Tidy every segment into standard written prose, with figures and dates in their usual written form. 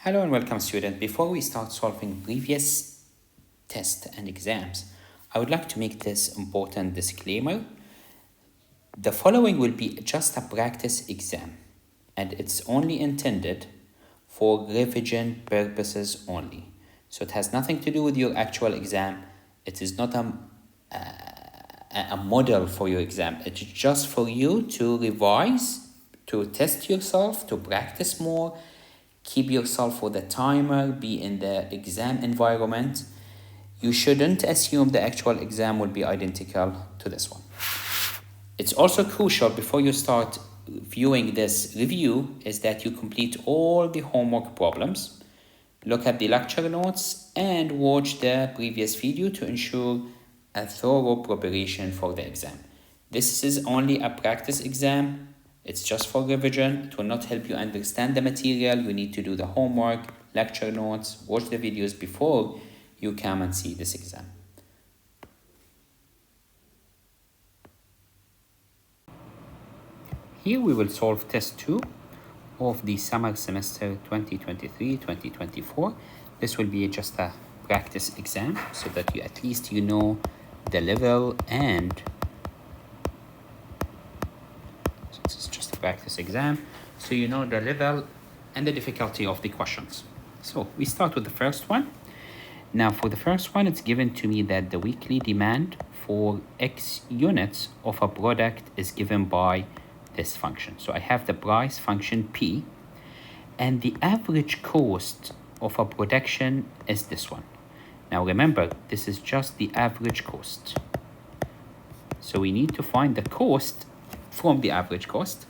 Hello and welcome, student. Before we start solving previous tests and exams, I would like to make this important disclaimer. The following will be just a practice exam, and it's only intended for revision purposes only. So it has nothing to do with your actual exam. It is not a model for your exam. It's just for you to revise, to test yourself, to practice more, keep yourself with a timer, be in the exam environment. You shouldn't assume the actual exam will be identical to this one. It's also crucial before you start viewing this review is that you complete all the homework problems, look at the lecture notes, and watch the previous video to ensure a thorough preparation for the exam. This is only a practice exam. It's just for revision. It will not help you understand the material. You need to do the homework, lecture notes, watch the videos before you come and see this exam. Here we will solve test 2 of the summer semester 2023-2024. This will be just a practice exam so that you at least you know the level, and so this is just a practice exam so you know the level and the difficulty of the questions. So we start with the first one. Now for the first one, it's given to me that the weekly demand for X units of a product is given by this function. So I have the price function P, and the average cost of a production is this one. Now remember, this is just the average cost. So we need to find the cost from the average cost.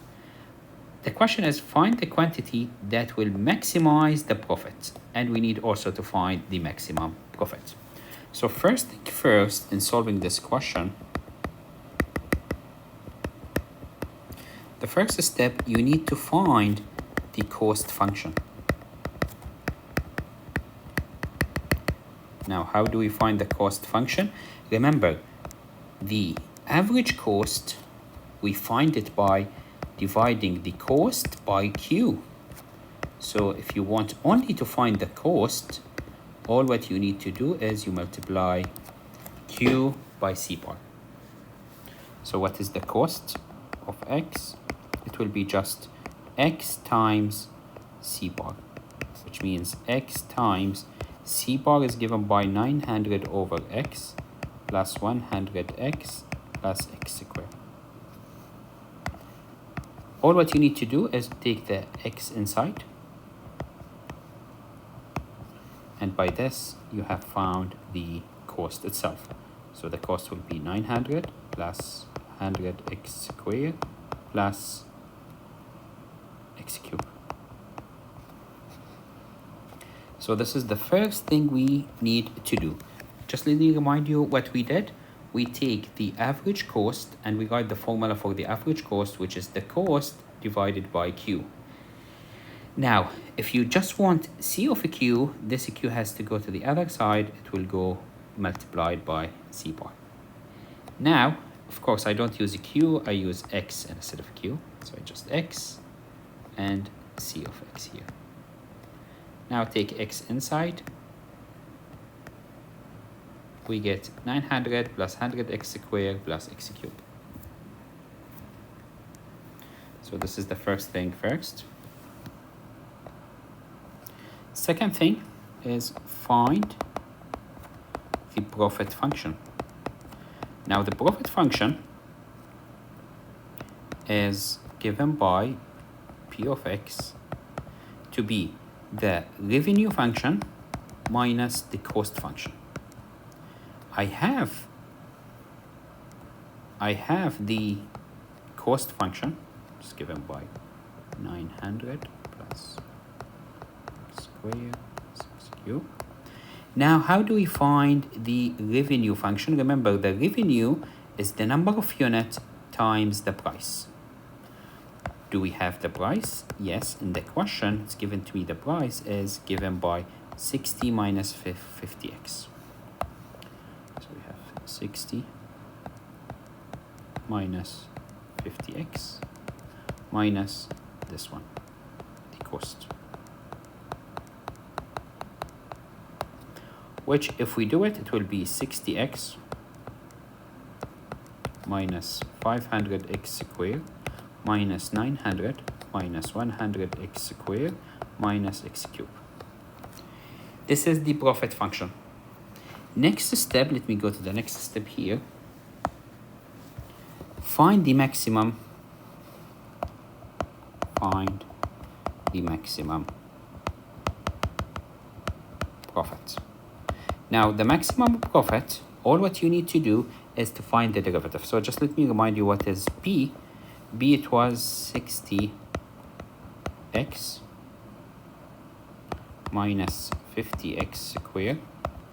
The question is find the quantity that will maximize the profit, and we need also to find the maximum profit. So first thing first, in solving this question, the first step, you need to find the cost function. Now, how do we find the cost function? Remember, the average cost, we find it by dividing the cost by Q. So if you want only to find the cost, all what you need to do is you multiply Q by C bar. So what is the cost of X? It will be just X times C bar, which means X times C bar is given by 900 over X plus 100X plus X squared. All what you need to do is take the X inside, and by this you have found the cost itself. So the cost will be 900 plus 100X squared plus X cubed. So this is the first thing we need to do. Just let me remind you what we did. We take the average cost and we write the formula for the average cost, which is the cost divided by Q. Now, if you just want C of a Q, this Q has to go to the other side. It will go multiplied by C bar. Now, of course, I don't use a Q. I use X instead of Q. So I just X and C of X here. Now take X inside. We get 900 plus 100X squared plus X cubed. So this is the first thing first. Second thing is find the profit function. Now the profit function is given by P of X to be the revenue function minus the cost function. I have the cost function, just given by 900 plus square plus cube. Now, how do we find the revenue function? Remember, the revenue is the number of units times the price. Do we have the price? Yes, in the question, it's given to me the price is given by 60 minus 50x. So we have 60 minus 50x minus this one, the cost. which if we do it, it will be 60x minus 500x squared minus 900 minus 100x squared minus x cubed. This is the profit function. Next step, let me go to the next step here. Find the maximum. Find the maximum profit. Now, the maximum profit, all what you need to do is to find the derivative. So just let me remind you what is B. B, it was 60x minus 50x squared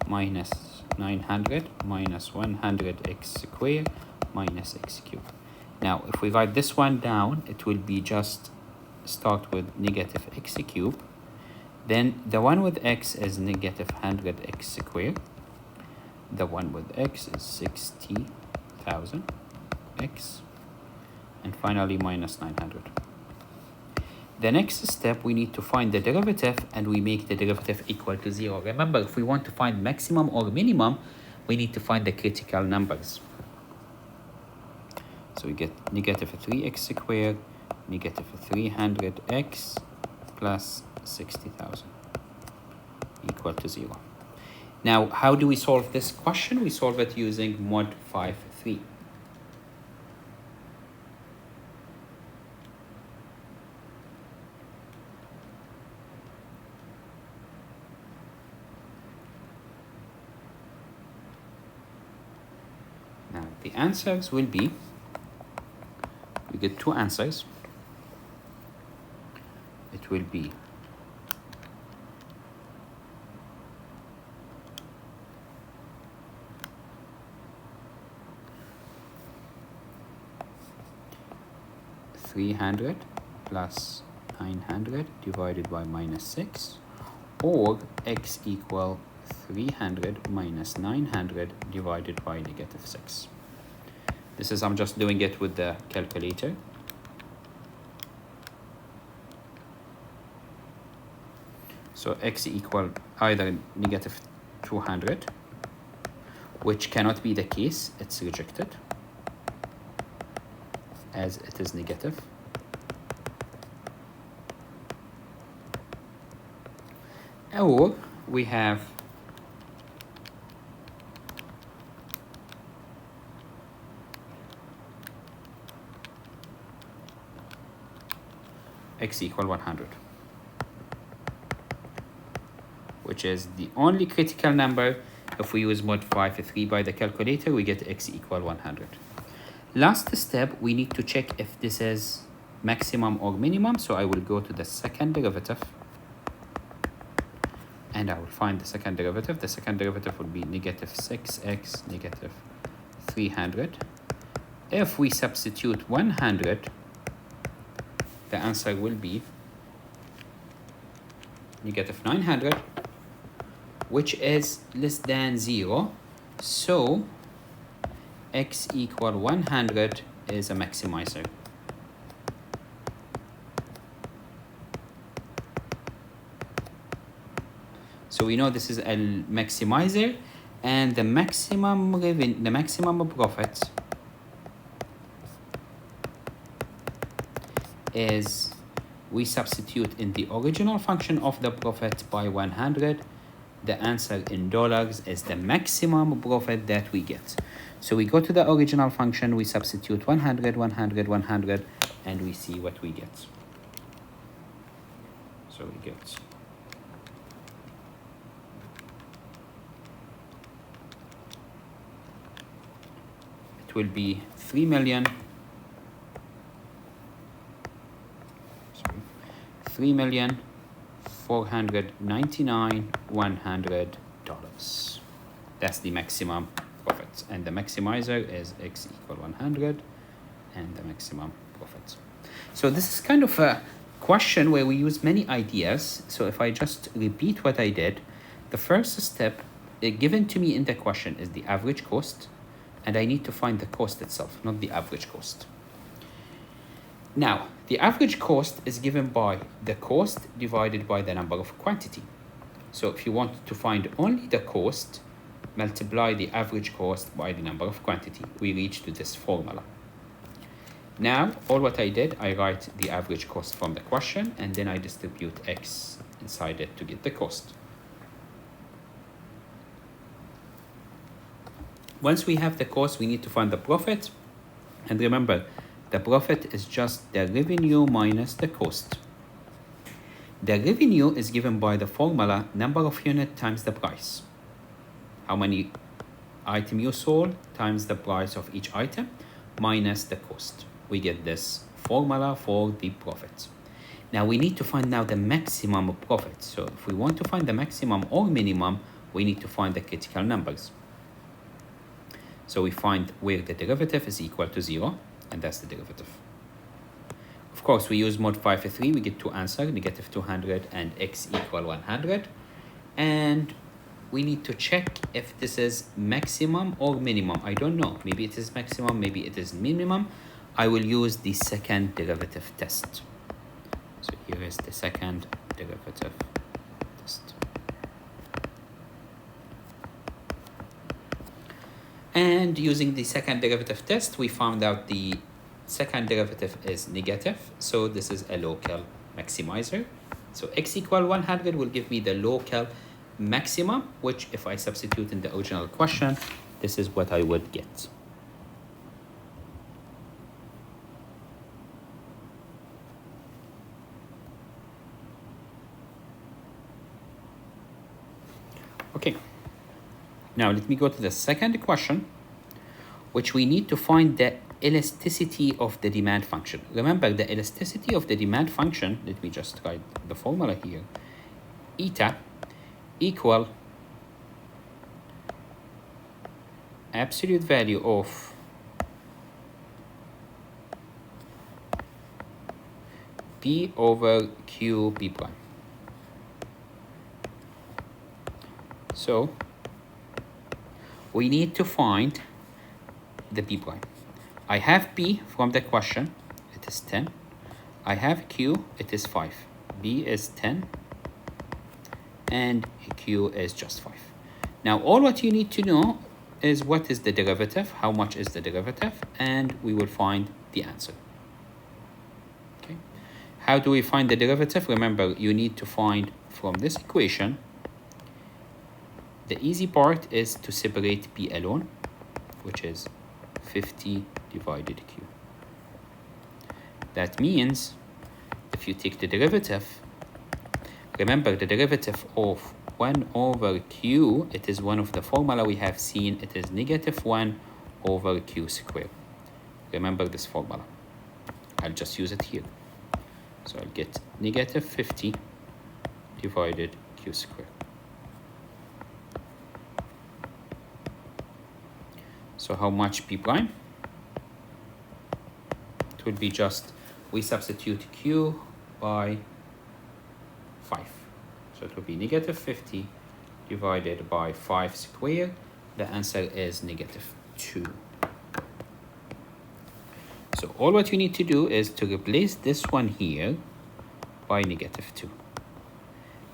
minus 900 minus 100x squared minus x cubed. Now, if we write this one down, it will be just start with negative x cubed. Then the one with x is negative 100x squared. The one with x is 60,000 x. And finally, minus 900. The next step, we need to find the derivative, and we make the derivative equal to 0. Remember, if we want to find maximum or minimum, we need to find the critical numbers. So we get negative 3x squared, negative 300x plus 60,000 equal to 0. Now, how do we solve this question? We solve it using mod 5.3. Now, the answers will be, we get two answers. It will be $300 plus 900 divided by minus 6, or x equal 300 minus 900 divided by negative 6. This is, I'm just doing it with the calculator. So x equal either negative 200, which cannot be the case, it's rejected, as it is negative. Or we have x equal 100, which is the only critical number. If we use mod 5.3 by the calculator, we get x equal 100. Last step, we need to check if this is maximum or minimum. So I will go to the second derivative, and I will find the second derivative. The second derivative will be negative 6x negative 300. If we substitute 100, the answer will be negative 900, which is less than 0. So x equal 100 is a maximizer. So we know this is a maximizer, and the maximum revenue, the maximum profit is, we substitute in the original function of the profit by 100. The answer in dollars is the maximum profit that we get. So we go to the original function, we substitute 100, 100, 100, and we see what we get. So we get it will be 3,499,100. That's the maximum profit, and the maximizer is x equal 100 and the maximum profit. So this is kind of a question where we use many ideas. So if I just repeat what I did, the first step given to me in the question is the average cost, and I need to find the cost itself, not the average cost. Now, the average cost is given by the cost divided by the number of quantity. So if you want to find only the cost, multiply the average cost by the number of quantity. We reach to this formula. Now, all what I did, I write the average cost from the question, and then I distribute X inside it to get the cost. Once we have the cost, we need to find the profit. And remember, the profit is just the revenue minus the cost. The revenue is given by the formula number of unit times the price. How many item you sold times the price of each item minus the cost. We get this formula for the profit. Now we need to find now the maximum profit. So if we want to find the maximum or minimum, we need to find the critical numbers. So we find where the derivative is equal to 0, and that's the derivative. Of course, we use mod 5-3, we get two answers, negative 200 and x equal 100. And we need to check if this is maximum or minimum. I don't know, maybe it is maximum, maybe it is minimum. I will use the second derivative test. So here is the second derivative test. And using the second derivative test, we found out the second derivative is negative. So this is a local maximizer. So x equal 100 will give me the local maximum, which if I substitute in the original question, this is what I would get. Okay, now let me go to the second question, which we need to find the elasticity of the demand function. Remember, the elasticity of the demand function, let me just write the formula here, eta equal absolute value of P over Q P prime. So we need to find the P prime. I have P from the question, it is 10. I have Q, it is 5. B is 10 and Q is just 5. Now all what you need to know is what is the derivative, how much is the derivative, and we will find the answer. Okay. How do we find the derivative? Remember, you need to find from this equation. The easy part is to separate P alone, which is 50 divided Q. That means if you take the derivative, remember the derivative of 1 over Q, it is one of the formula we have seen, it is negative 1 over Q squared. Remember this formula. I'll just use it here. So I'll get negative 50 divided Q squared. So how much P prime? It would be just, we substitute Q by 5. So it would be negative 50 divided by 5 squared. The answer is negative 2. So all what you need to do is to replace this one here by negative 2.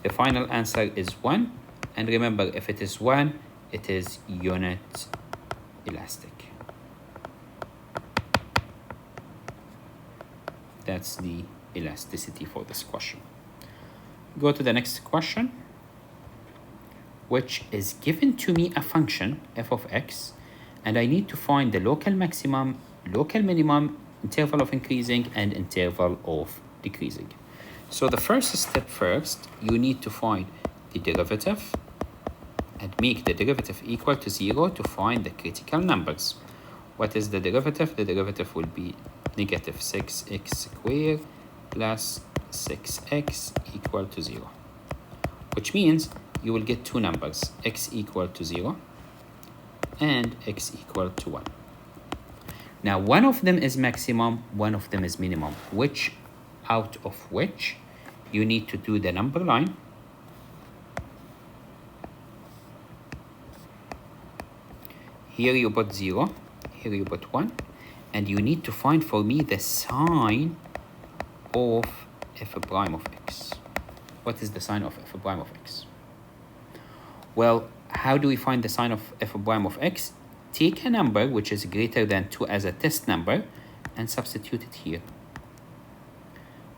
The final answer is 1. And remember, if it is 1, it is unit elastic. That's the elasticity for this question. Go to the next question, which is given to me a function f of x, and I need to find the local maximum, local minimum, interval of increasing and interval of decreasing. So the first step first, you need to find the derivative and make the derivative equal to 0 to find the critical numbers. What is the derivative? The derivative will be negative 6x squared plus 6x equal to 0, which means you will get two numbers, x equal to 0 and x equal to 1. Now one of them is maximum, one of them is minimum, which out of which you need to do the number line. Here you put 0, here you put 1, and you need to find for me the sign of f prime of x. What is the sign of f prime of x? Well, how do we find the sign of f prime of x? Take a number which is greater than 2 as a test number and substitute it here.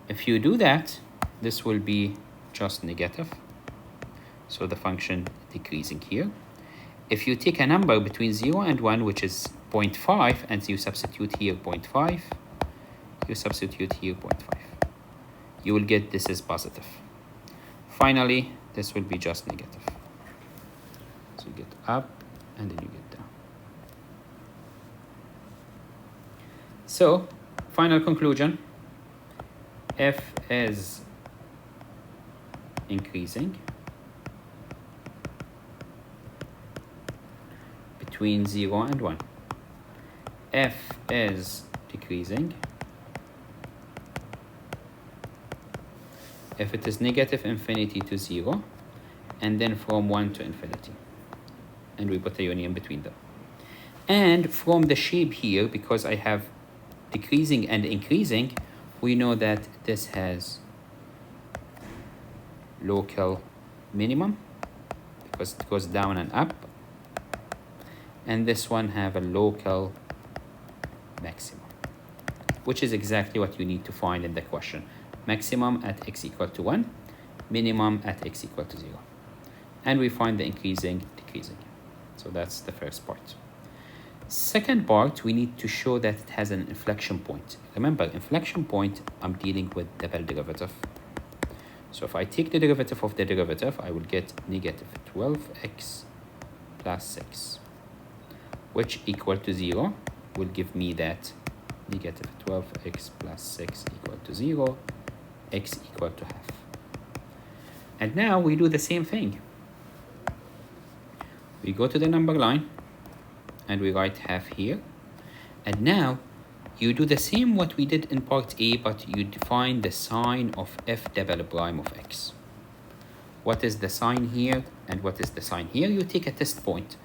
If you do that, this will be just negative. So the function decreasing here. If you take a number between 0 and 1, which is 0.5, and you substitute here 0.5, you substitute here 0.5. You will get this is positive. Finally, this will be just negative. So you get up and then you get down. So, final conclusion, f is increasing between 0 and 1. F is decreasing if it is negative infinity to 0, and then from 1 to infinity. And we put a union between them. And from the shape here, because I have decreasing and increasing, we know that this has local minimum, because it goes down and up. And this one have a local maximum, which is exactly what you need to find in the question. Maximum at x equal to 1, minimum at x equal to 0. And we find the increasing, decreasing. So that's the first part. Second part, we need to show that it has an inflection point. Remember, inflection point, I'm dealing with double derivative. So if I take the derivative of the derivative, I will get negative 12x plus 6, which equal to 0 will give me that negative 12x plus 6 equal to 0, x equal to half. And now we do the same thing. We go to the number line and we write half here. And now you do the same what we did in part A, but you define the sign of f double prime of x. What is the sign here and what is the sign here? You take a test point.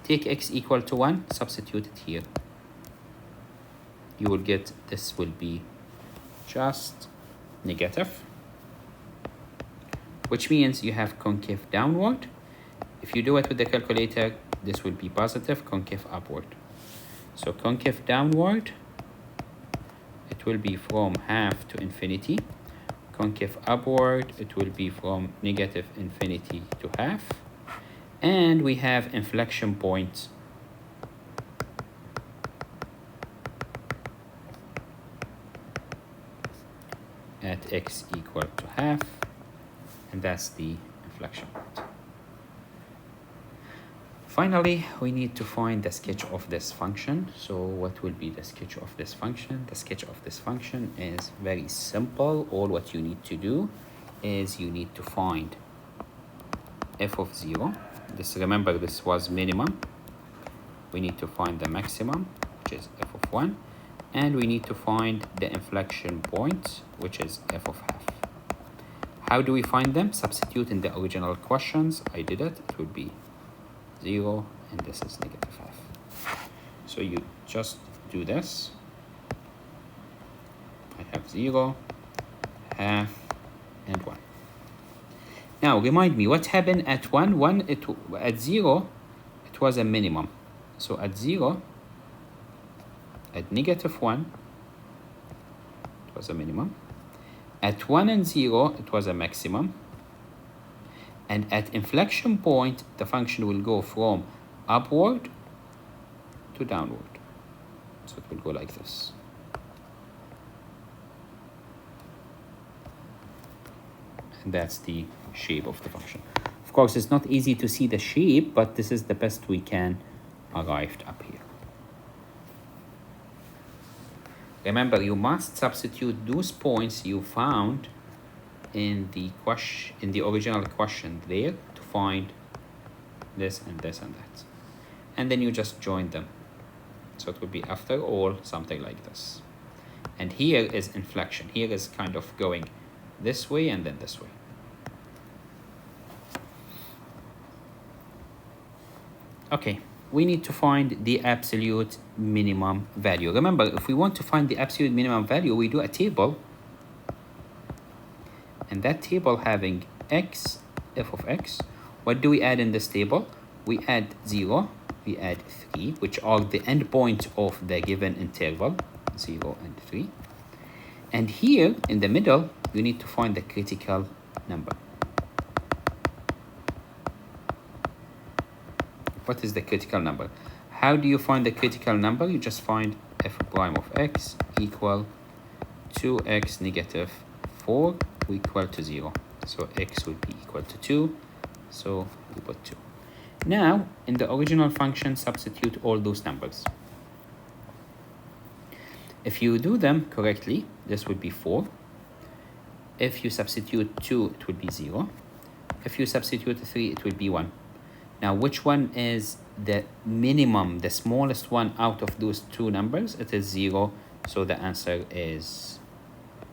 Take x equal to 1, substitute it here. You will get this will be just negative, which means you have concave downward. If you do it with the calculator, this will be positive, concave upward. So concave downward, it will be from half to infinity. Concave upward, it will be from negative infinity to half. And we have inflection points at x equal to half, and that's the inflection point. Finally, we need to find the sketch of this function. So what will be the sketch of this function? The sketch of this function is very simple. All what you need to do is you need to find f of 0. This, remember, this was minimum. We need to find the maximum, which is f of 1. And we need to find the inflection point, which is f of half. How do we find them? Substitute in the original questions. I did it. It would be 0, and this is negative half. So you just do this. I have 0, half, and 1. Now, remind me, what happened at 1? At 0, it was a minimum. So at 0, at negative 1, it was a minimum. At 1 and 0, it was a maximum. And at inflection point, the function will go from upward to downward. So it will go like this. And that's the shape of the function. Of course, it's not easy to see the shape, but this is the best we can arrive up here. Remember, you must substitute those points you found in the question, in the original question there, to find this and this and that. And then you just join them. So it will be, after all, something like this. And here is inflection. Here is kind of going this way and then this way. Okay, we need to find the absolute minimum value. Remember, if we want to find the absolute minimum value, we do a table. And that table having x, f of x, What do we add in this table? We add 0, we add 3, which are the endpoints of the given interval, 0 and 3. And here in the middle, you need to find the critical number. What is the critical number? How do you find the critical number? You just find f prime of x equal 2x negative 4 equal to 0. So x will be equal to 2. So we put 2. Now, in the original function, substitute all those numbers. If you do them correctly, this would be 4. If you substitute 2, it would be 0. If you substitute 3, it would be 1. Now, which one is the minimum, the smallest one out of those two numbers? It is 0, so the answer is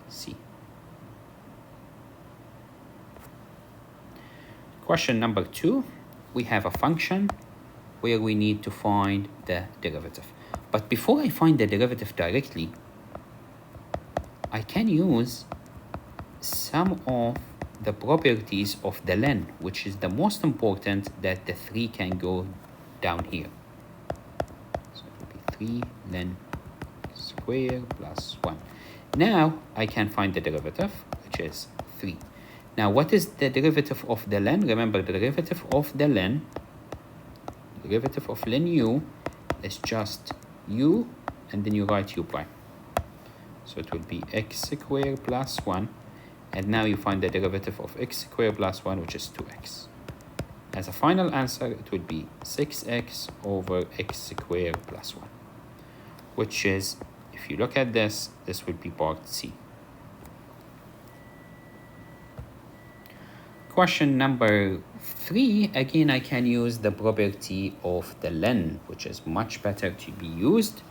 C. Question number 2, we have a function where we need to find the derivative. But before I find the derivative directly, I can use some of the properties of the len, which is the most important, that the 3 can go down here. So it will be 3 len square plus 1. Now I can find the derivative, which is 3. Now, what is the derivative of the len? Remember, the derivative of the len, derivative of len u is just u, and then you write u prime. So it will be x squared plus 1. And now you find the derivative of x squared plus 1, which is 2x. As a final answer, it would be 6x over x squared plus 1, which is, if you look at this, this would be part C. Question number 3, again, I can use the property of the len, which is much better to be used.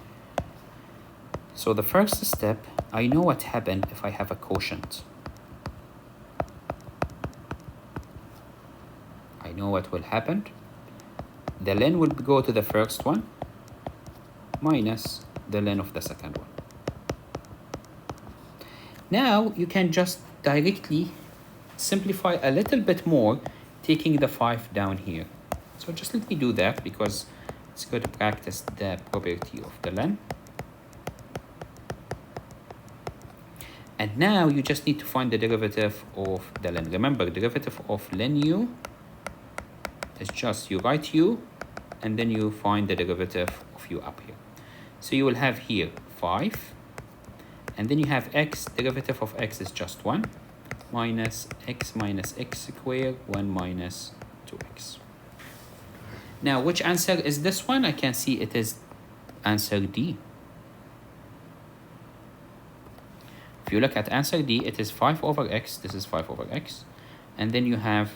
So the first step, I know what happened if I have a quotient. I know what will happen. The len will go to the first one minus the len of the second one. Now you can just directly simplify a little bit more, taking the 5 down here. So just let me do that, because it's good to practice the property of the len. And now you just need to find the derivative of the len. Remember, derivative of len u is just you write u, and then you find the derivative of u up here. So you will have here 5, and then you have x, derivative of x is just 1, minus x squared, 1 minus 2x. Now, which answer is this one? I can see it is answer D. If you look at answer D, it is 5 over x, this is 5 over x, and then you have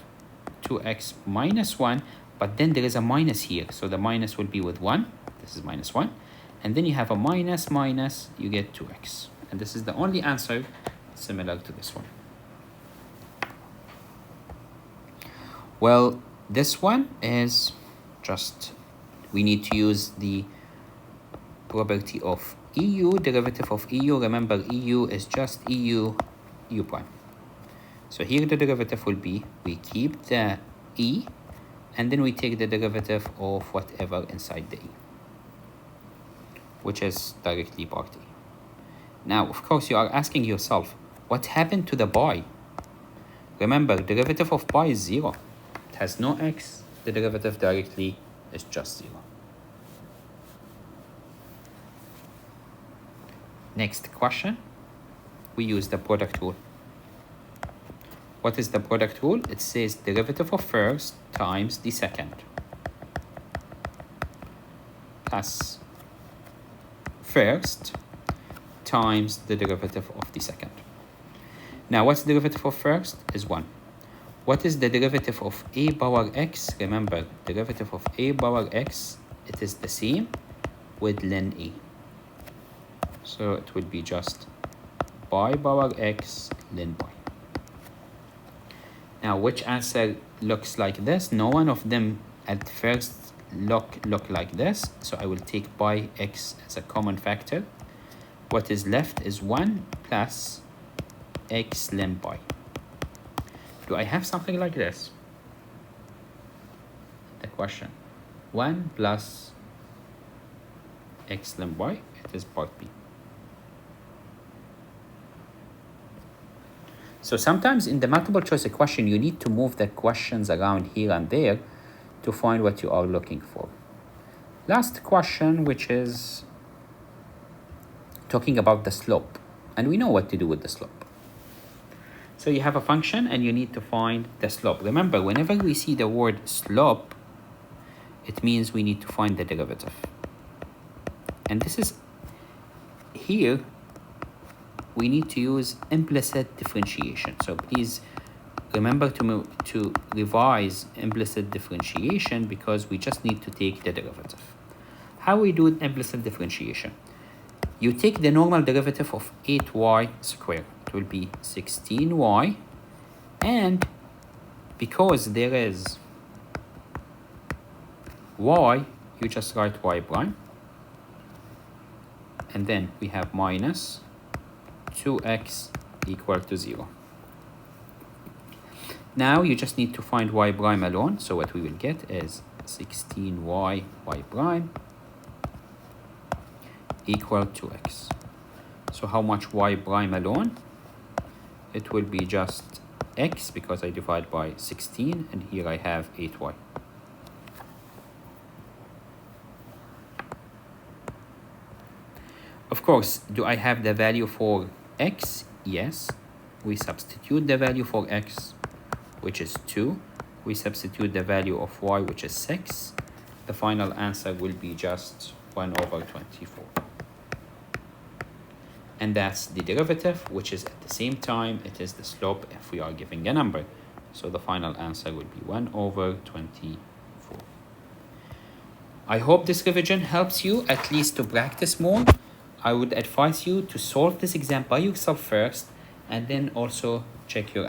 2x minus 1, but then there is a minus here, so the minus will be with 1, this is minus 1, and then you have a minus, you get 2x. And this is the only answer similar to this one. Well, this one is just, we need to use the property of EU, derivative of EU. Remember, EU is just EU, U prime. So here the derivative will be, we keep the E, and then we take the derivative of whatever inside the E, which is directly part E. Now, of course, you are asking yourself, what happened to the pi? Remember, derivative of pi is 0. It has no x. The derivative directly is just 0. Next question, we use the product rule. What is the product rule? It says derivative of first times the second plus first times the derivative of the second. Now, what's the derivative of first? Is 1. What is the derivative of a power x? Remember, derivative of a power x, it is the same with len a. So it would be just pi power x len pi. Now, which answer looks like this? No one of them at first look like this. So I will take pi x as a common factor. What is left is 1 plus x len pi. Do I have something like this? the question. 1 plus x lambda y, it is part B. So sometimes in the multiple choice question, you need to move the questions around here and there to find what you are looking for. Last question, which is talking about the slope. And we know what to do with the slope. So you have a function and you need to find the slope. Remember, whenever we see the word slope, it means we need to find the derivative. And this is here, we need to use implicit differentiation. So please remember to revise implicit differentiation because we just need to take the derivative. How we do implicit differentiation? You take the normal derivative of 8y squared. It will be 16y. And because there is y, you just write y prime. And then we have minus 2x equal to 0. Now you just need to find y prime alone. So what we will get is 16y y prime equal to x. So how much y prime alone? It will be just x because I divide by 16 and here I have 8y. Of course, do I have the value for x? Yes. We substitute the value for x, which is 2. We substitute the value of y, which is 6. The final answer will be just 1 over 24. And that's the derivative, which is at the same time, it is the slope if we are giving a number. So the final answer will be 1 over 24. I hope this revision helps you at least to practice more. I would advise you to solve this exam by yourself first and then also check your